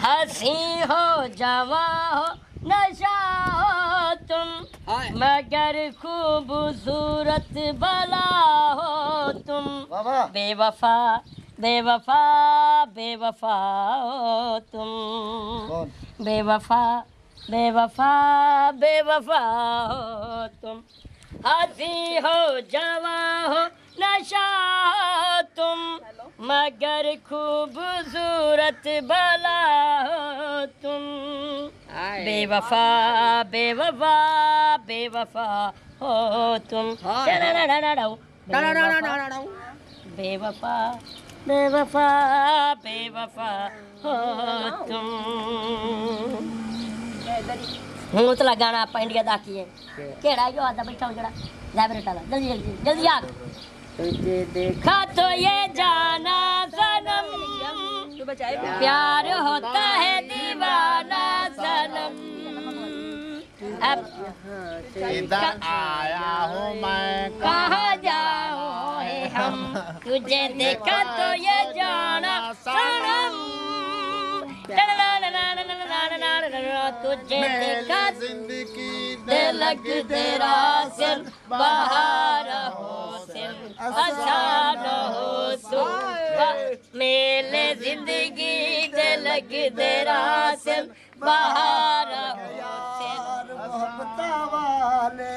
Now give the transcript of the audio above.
हंसी हो जवा हो नशा हो तुम, मगर खूबसूरत भला हो तुम। बेवफा बेवफा बेवफा हो तुम, बेवफा बेवफा बेवफा हो तुम। हंसी हो जवा हो नशा हो तुम, मगर खूबसूरत भला हो तुम। बेवफा बेवफा बेवफा हो तुम। बेवफा बेवफा बेवफा हो तुम। हूँ तो गाना आप इंडिया दा की है केड़ा जो आदा बैठा हो जड़ा लाइब्रेरी वाला जल्दी जल्दी जल्दी आ। तुझे देखा तो ये जाना सनम, प्यार होता है दीवाना सनम। अब इधर आया हूँ मैं, कहाँ जाओगे हम, तुझे देखा तो ये जाना सनम। तुझे देखा जिंदगी दिलक तेरा सिर बहार हो सिर आसान हो तुम। मेरे जिंदगी दिलक तेरा सिर बहार हो सिर। मोहब्बत वाले